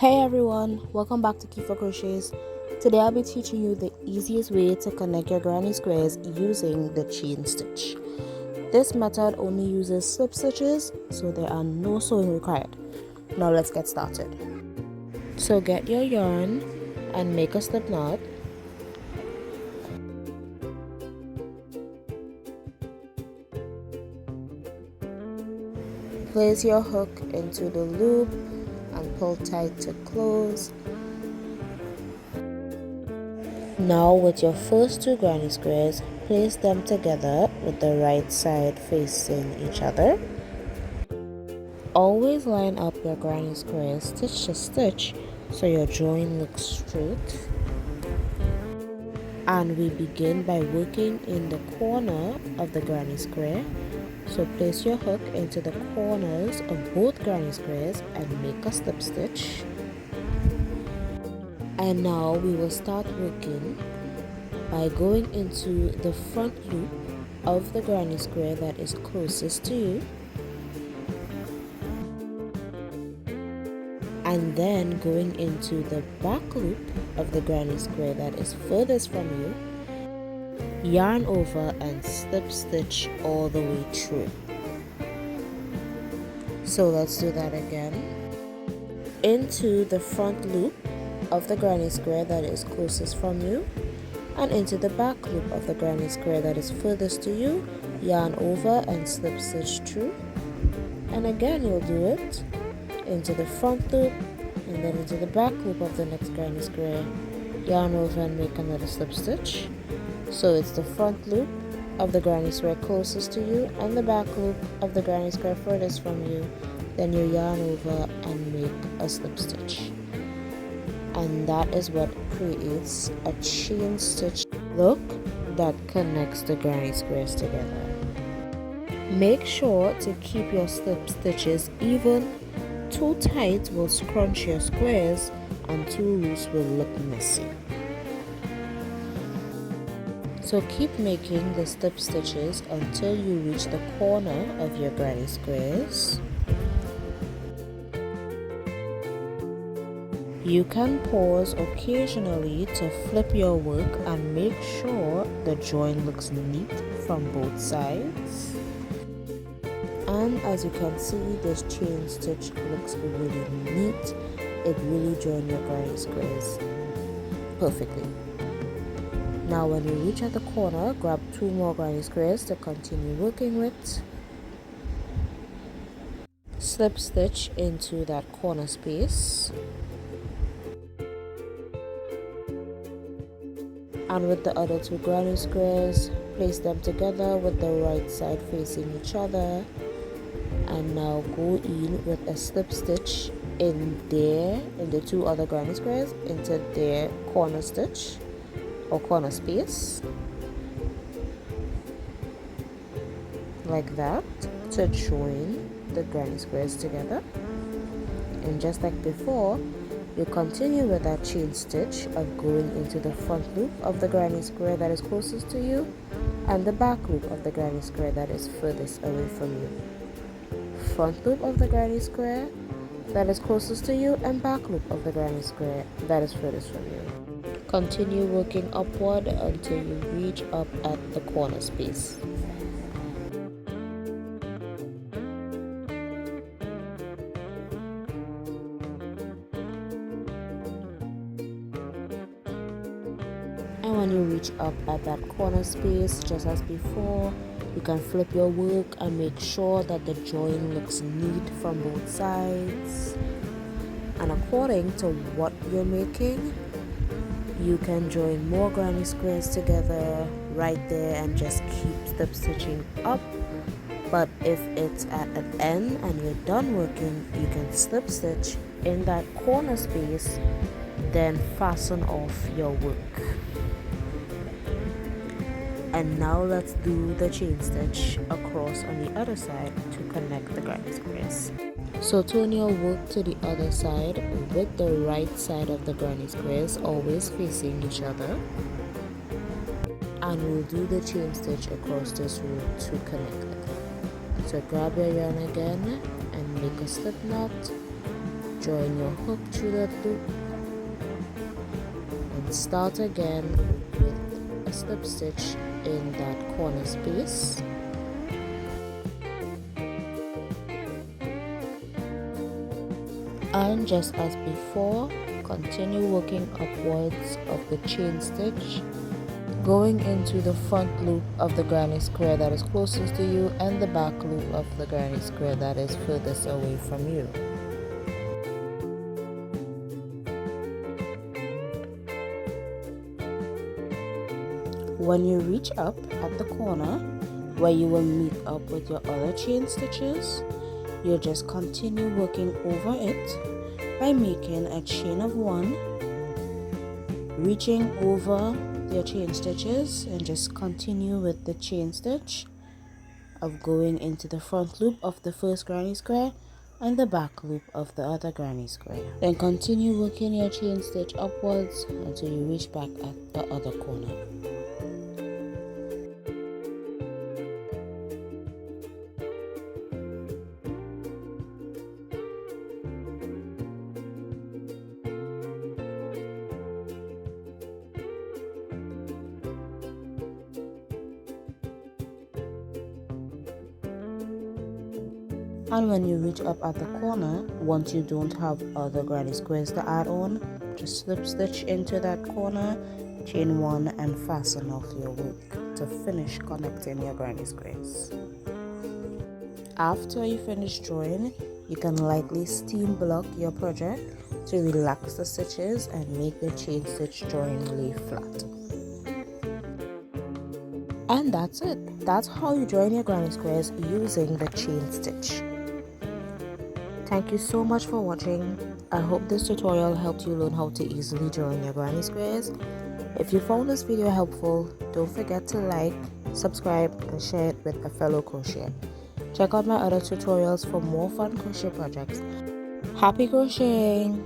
Hey everyone, welcome back to Keifa Krochets. Today I'll be teaching you the easiest way to connect your granny squares using the chain stitch. This method only uses slip stitches, so there are no sewing required. Now let's get started. So get your yarn and make a slip knot. Place your hook into the loop and pull tight to close. Now with your first two granny squares, place them together with the right side facing each other. Always line up your granny squares stitch to stitch so your join looks straight. And we begin by working in the corner of the granny square. So place your hook into the corners of both granny squares and make a slip stitch. And now we will start working by going into the front loop of the granny square that is closest to you, and then going into the back loop of the granny square that is furthest from you. Yarn over and slip stitch all the way through. So let's do that again. Into the front loop of the granny square that is closest from you, and into the back loop of the granny square that is furthest to you. Yarn over and slip stitch through, and again you'll do it into the front loop and then into the back loop of the next granny square. Yarn over and make another slip stitch. So it's the front loop of the granny square closest to you and the back loop of the granny square furthest from you. Then you yarn over and make a slip stitch. And that is what creates a chain stitch look that connects the granny squares together. Make sure to keep your slip stitches even. Too tight will scrunch your squares and too loose will look messy. So keep making the slip stitches until you reach the corner of your granny squares. You can pause occasionally to flip your work and make sure the join looks neat from both sides. And as you can see, this chain stitch looks really neat. It really joined your granny squares perfectly. Now when you reach at the corner, grab two more granny squares to continue working with. Slip stitch into that corner space. And with the other two granny squares, place them together with the right side facing each other. And now go in with a slip stitch in the two other granny squares into their corner stitch or corner space, like that, to join the granny squares together. And just like before, you continue with that chain stitch of going into the front loop of the granny square that is closest to you and the back loop of the granny square that is furthest away from you. Front loop of the granny square that is closest to you and back loop of the granny square that is furthest from you. Continue working upward until you reach up at the corner space. And when you reach up at that corner space, just as before, you can flip your work and make sure that the join looks neat from both sides. And according to what you're making, you can join more granny squares together right there and just keep slip stitching up. But if it's at an end and you're done working, you can slip stitch in that corner space, then fasten off your work. And now let's do the chain stitch across on the other side to connect the granny squares. So turn your work to the other side with the right side of the granny squares always facing each other. And we'll do the chain stitch across this row to connect it. So grab your yarn again and make a slip knot. join your hook through that loop and start again with a slip stitch in that corner space. And just as before, continue working upwards of the chain stitch, going into the front loop of the granny square that is closest to you and the back loop of the granny square that is furthest away from you. When you reach up at the corner where you will meet up with your other chain stitches, you'll just continue working over it by making a chain of 1, reaching over your chain stitches, and just continue with the chain stitch of going into the front loop of the first granny square and the back loop of the other granny square. Then continue working your chain stitch upwards until you reach back at the other corner. And when you reach up at the corner, once you don't have other granny squares to add on, just slip stitch into that corner, chain 1 and fasten off your work to finish connecting your granny squares. After you finish drawing, you can lightly steam block your project to relax the stitches and make the chain stitch drawing lay flat. And that's it. That's how you join your granny squares using the chain stitch. Thank you so much for watching. I hope this tutorial helped you learn how to easily join your granny squares. If you found this video helpful, don't forget to like, subscribe, and share it with a fellow crocheter. Check out my other tutorials for more fun crochet projects. Happy crocheting!